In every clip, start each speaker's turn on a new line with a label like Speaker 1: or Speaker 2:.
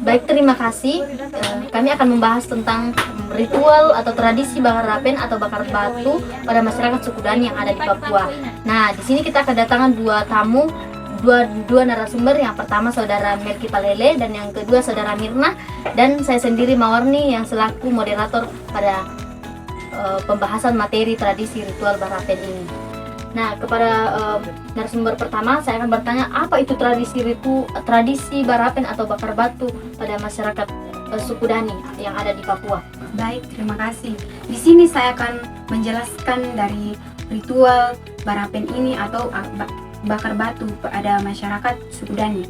Speaker 1: Baik, terima kasih. Kami akan membahas tentang ritual atau tradisi bakar rapen atau bakar batu pada masyarakat suku Dani yang ada di Papua. Nah, di sini kita kedatangan dua tamu, dua narasumber. Yang pertama saudara Melki Palele dan yang kedua saudara Mirna, dan saya sendiri Mawarni yang selaku moderator pada pembahasan materi tradisi ritual barapen ini. Nah, kepada narasumber pertama saya akan bertanya, apa itu tradisi barapen atau bakar batu pada masyarakat suku Dani yang ada di Papua?
Speaker 2: Baik, terima kasih. Di sini saya akan menjelaskan dari ritual barapen ini atau bakar batu pada masyarakat suku Dani.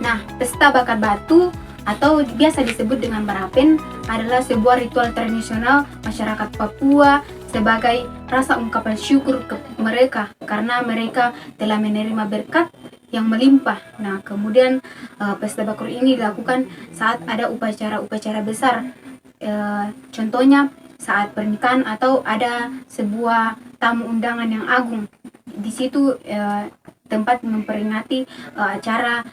Speaker 2: Nah, pesta bakar batu atau biasa disebut dengan barapen adalah sebuah ritual tradisional masyarakat Papua sebagai rasa ungkapan syukur ke mereka karena mereka telah menerima berkat yang melimpah. Nah, kemudian pesta bakar ini dilakukan saat ada upacara-upacara besar, contohnya saat pernikahan atau ada sebuah tamu undangan yang agung. Di situ tempat memperingati acara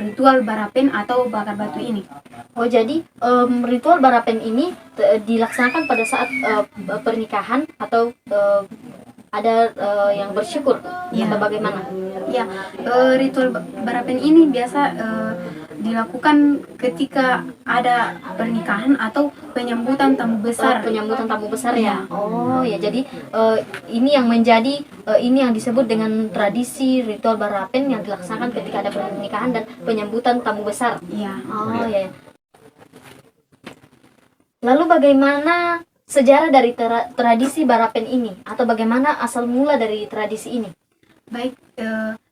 Speaker 2: ritual barapen atau bakar batu ini.
Speaker 1: Oh, jadi ritual barapen ini dilaksanakan pada saat pernikahan atau ada yang bersyukur atau bagaimana?
Speaker 2: Ya, ritual barapen ini biasa dilakukan ketika ada pernikahan atau penyambutan tamu besar.
Speaker 1: Penyambutan tamu besar ya. Oh ya, jadi ini yang menjadi ini yang disebut dengan tradisi ritual barapen yang dilaksanakan ketika ada pernikahan dan penyambutan tamu besar.
Speaker 2: Iya.
Speaker 1: Oh ya. Lalu bagaimana sejarah dari tradisi barapen ini atau bagaimana asal mula dari tradisi ini?
Speaker 2: Baik,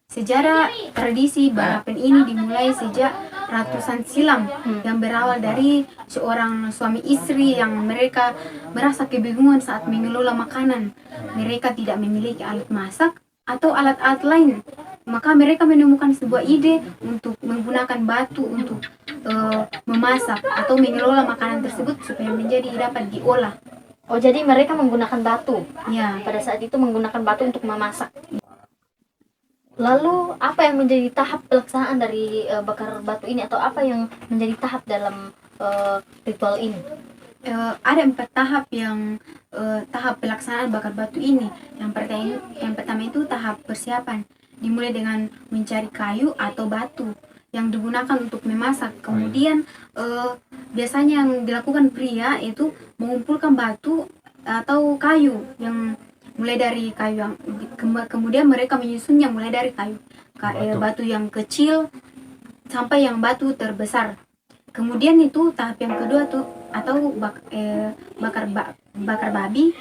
Speaker 2: sejarah tradisi barapen ini dimulai sejak ratusan silam yang berawal dari seorang suami istri yang mereka merasa kebingungan saat mengelola makanan. Mereka tidak memiliki alat masak atau alat-alat lain. Maka mereka menemukan sebuah ide untuk menggunakan batu untuk memasak atau mengelola makanan tersebut supaya menjadi dapat diolah.
Speaker 1: Oh, jadi mereka menggunakan batu.
Speaker 2: Ya,
Speaker 1: Pada saat itu menggunakan batu untuk memasak. Lalu apa yang menjadi tahap pelaksanaan dari bakar batu ini atau apa yang menjadi tahap dalam ritual ini?
Speaker 2: ada 4 tahap yang tahap pelaksanaan bakar batu ini. Yang pertama itu tahap persiapan, dimulai dengan mencari kayu atau batu yang digunakan untuk memasak. Kemudian biasanya yang dilakukan pria itu mengumpulkan batu atau kayu yang mulai dari kayu yang kemudian mereka menyusunnya mulai dari kayu batu yang kecil sampai yang batu terbesar. Kemudian itu tahap yang kedua tuh atau bakar babi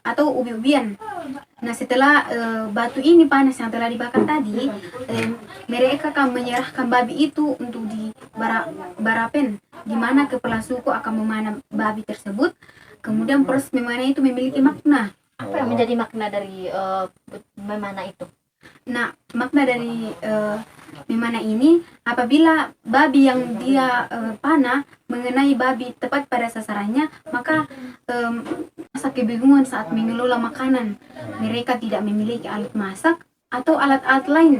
Speaker 2: atau ubi-ubian. Nah, setelah batu ini panas yang telah dibakar tadi, mereka akan menyerahkan babi itu untuk di barapen, di mana kepala suku akan memanah babi tersebut. Kemudian proses memanah itu memiliki makna.
Speaker 1: Apa yang menjadi makna dari memanah itu?
Speaker 2: Nah, makna dari memanah ini, apabila babi yang dia panah mengenai babi tepat pada sasarannya, maka rasa kebingungan saat mengelola makanan. Mereka tidak memiliki alat masak atau alat-alat lain.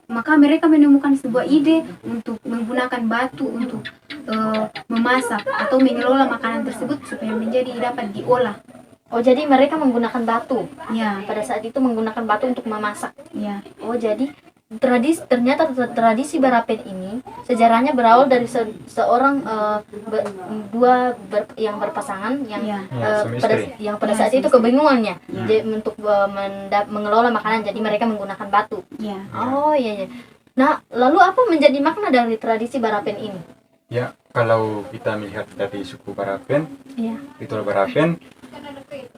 Speaker 2: Maka mereka menemukan sebuah ide untuk menggunakan batu untuk memasak atau mengelola makanan tersebut supaya menjadi dapat diolah.
Speaker 1: Oh, jadi mereka menggunakan batu.
Speaker 2: Ya,
Speaker 1: Pada saat itu menggunakan batu untuk memasak.
Speaker 2: ya,
Speaker 1: Oh, jadi ternyata tradisi barapen ini sejarahnya berawal dari seorang yang berpasangan yang
Speaker 2: ya,
Speaker 1: pada
Speaker 2: Ya,
Speaker 1: saat itu
Speaker 2: suami istri.
Speaker 1: kebingungannya
Speaker 2: Ya.
Speaker 1: untuk mengelola makanan, jadi mereka menggunakan batu.
Speaker 2: ya.
Speaker 1: Oh iya, iya. Nah, lalu apa menjadi makna dari tradisi barapen ini?
Speaker 3: Ya, kalau kita melihat dari suku Barapen,
Speaker 1: Iya.
Speaker 3: ritual Barapen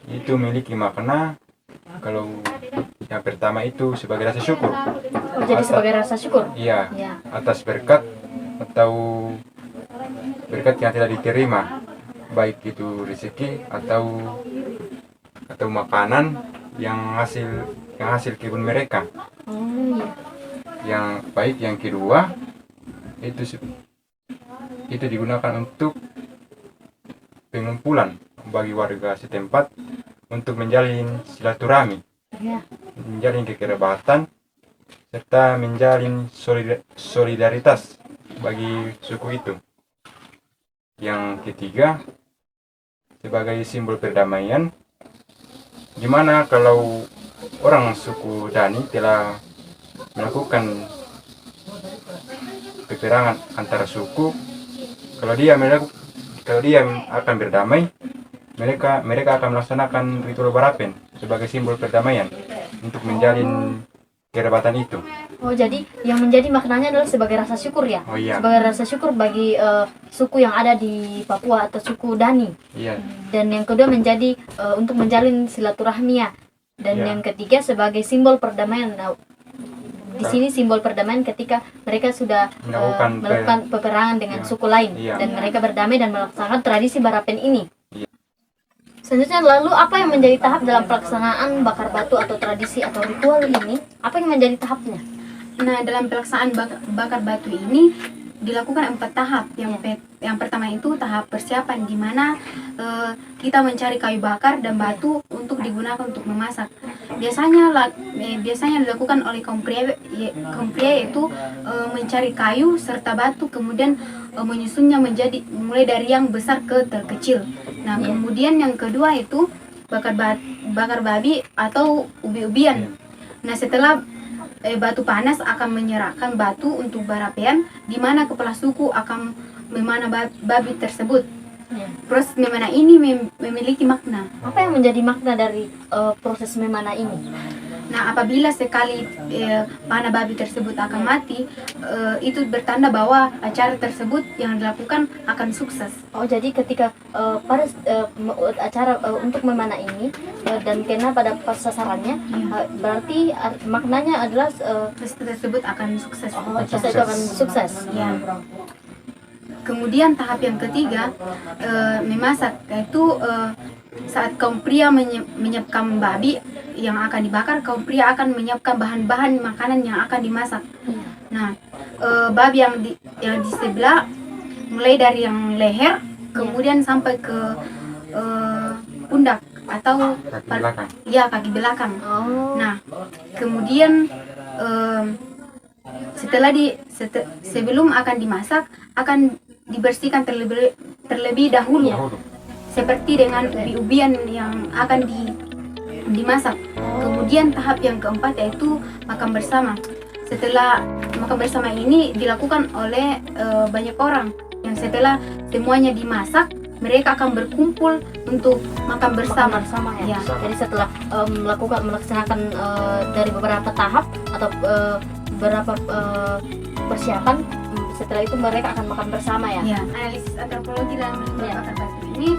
Speaker 3: itu memiliki makna. Kalau yang pertama itu sebagai rasa syukur.
Speaker 1: Oh, jadi sebagai rasa syukur.
Speaker 3: Iya,
Speaker 1: Ya.
Speaker 3: atas berkat atau berkat yang telah diterima, baik itu rezeki atau makanan yang hasil kebun mereka.
Speaker 1: Oh iya.
Speaker 3: Yang baik yang kedua itu digunakan untuk pengumpulan bagi warga setempat untuk menjalin silaturahmi,
Speaker 1: Ya.
Speaker 3: menjalin kekerabatan, serta menjalin solidaritas bagi suku itu. Yang ketiga, sebagai simbol perdamaian, gimana kalau orang suku Dani telah melakukan peperangan antara suku, kalau dia akan berdamai, mereka akan melaksanakan ritual barapen sebagai simbol perdamaian untuk menjalin kerabatan itu.
Speaker 1: Oh, jadi yang menjadi maknanya adalah sebagai rasa syukur ya?
Speaker 3: Oh iya.
Speaker 1: Sebagai rasa syukur bagi suku yang ada di Papua atau suku Dani.
Speaker 3: Iya.
Speaker 1: Dan yang kedua menjadi untuk menjalin silaturahmi ya. Dan
Speaker 3: Iya.
Speaker 1: yang ketiga sebagai simbol perdamaian. Nah, di sini simbol perdamaian ketika mereka sudah melakukan peperangan dengan
Speaker 3: Iya.
Speaker 1: suku lain.
Speaker 3: Iya.
Speaker 1: Dan mereka berdamai dan melaksanakan tradisi barapen ini.
Speaker 3: Iya.
Speaker 1: Selanjutnya, lalu apa yang menjadi tahap dalam pelaksanaan bakar batu atau tradisi atau ritual ini? Apa yang menjadi tahapnya?
Speaker 2: Nah, dalam pelaksanaan bakar batu ini dilakukan 4 tahap. Yang pertama itu tahap persiapan, di mana kita mencari kayu bakar dan batu untuk digunakan untuk memasak. Biasanya dilakukan oleh kaum pria yaitu mencari kayu serta batu, kemudian menyusunnya mulai dari yang besar ke terkecil. Nah, kemudian yang kedua itu bakar babi atau ubi-ubian. Nah, setelah batu panas akan menyerahkan batu untuk barapean, di mana kepala suku akan memanah babi tersebut. Proses memanah ini memiliki makna.
Speaker 1: Apa yang menjadi makna dari proses memanah ini?
Speaker 2: Nah, apabila sekali panah babi tersebut akan mati, itu bertanda bahwa acara tersebut yang dilakukan akan sukses.
Speaker 1: Oh, jadi ketika pada acara untuk memanah ini dan kena pada pas sasarannya, berarti maknanya adalah
Speaker 2: Pesta tersebut akan sukses.
Speaker 1: pesta itu akan sukses.
Speaker 2: Ya. Kemudian tahap yang ketiga memasak, yaitu saat kaum pria menyiapkan babi yang akan dibakar, kaum pria akan menyiapkan bahan-bahan makanan yang akan dimasak. Nah, babi yang di sebelah, mulai dari yang leher, kemudian sampai ke pundak atau
Speaker 3: Kaki belakang.
Speaker 2: kaki belakang.
Speaker 1: Oh.
Speaker 2: Nah, kemudian sebelum akan dimasak akan dibersihkan terlebih dahulu, seperti dengan ubi-ubian yang akan dimasak. Kemudian tahap yang keempat yaitu makan bersama. Setelah makan bersama ini dilakukan oleh banyak orang, yang setelah semuanya dimasak, mereka akan berkumpul untuk makan bersama.
Speaker 1: Ya. Jadi setelah melaksanakan dari beberapa tahap atau beberapa persiapan, setelah itu mereka akan makan bersama ya.
Speaker 2: Analisis antropologi dalam ritual bakar batu ini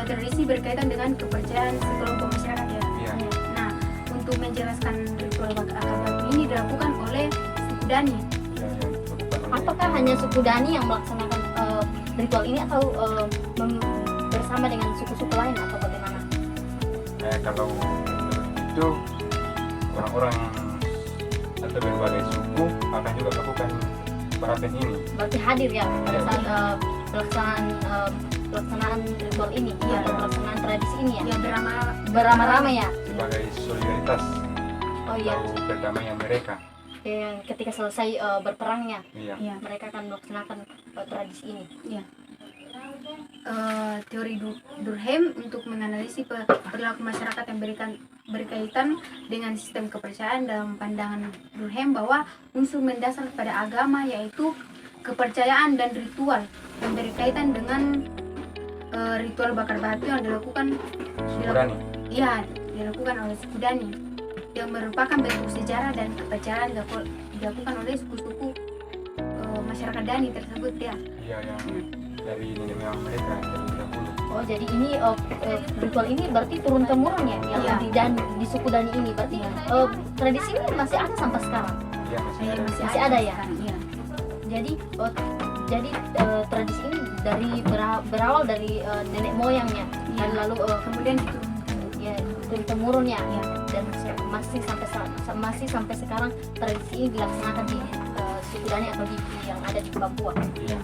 Speaker 2: tradisi berkaitan dengan kepercayaan sekelompok masyarakat ya. Nah, untuk menjelaskan ritual bakar batu ini dilakukan oleh suku Dani.
Speaker 1: Apakah hanya suku Dani yang melaksanakan ritual ini atau bersama dengan suku-suku lain atau bagaimana?
Speaker 3: Kalau itu orang-orang atau berbagai suku akan juga melakukan barapen ini.
Speaker 1: Berarti hadir ya pada saat pelaksanaan ritual ini, atau pelaksanaan tradisi ini ya.
Speaker 2: Ya,
Speaker 1: Beramai-ramai ya.
Speaker 3: Sebagai solidaritas
Speaker 1: Oh iya.
Speaker 3: atau perdamaian mereka.
Speaker 1: Yang ketika selesai berperangnya,
Speaker 3: Iya.
Speaker 1: mereka akan melaksanakan tradisi ini.
Speaker 2: Teori Durkheim untuk menganalisis perilaku masyarakat yang berkaitan dengan sistem kepercayaan. Dalam pandangan Durkheim bahwa unsur mendasar pada agama yaitu kepercayaan dan ritual yang berkaitan dengan ritual bakar batu yang dilakukan oleh suku Dani, yang merupakan bentuk sejarah dan kepercayaan dilakukan oleh suku-suku masyarakat Dani tersebut ya.
Speaker 3: Iya, yang dari nenek moyang mereka dari dahulu.
Speaker 1: Oh, jadi ini ritual ini berarti turun temurun ya, yang di suku Dani ini. Berarti tradisi ini masih ada sampai sekarang.
Speaker 3: Iya,
Speaker 1: Masih ada ya.
Speaker 2: Iya.
Speaker 1: Jadi tradisi ini berawal dari nenek moyangnya, dan lalu kemudian turun temurun ya, dan masih sampai sekarang tradisi ini dilaksanakan di suku Dani atau yang ada di Papua.
Speaker 3: Iya.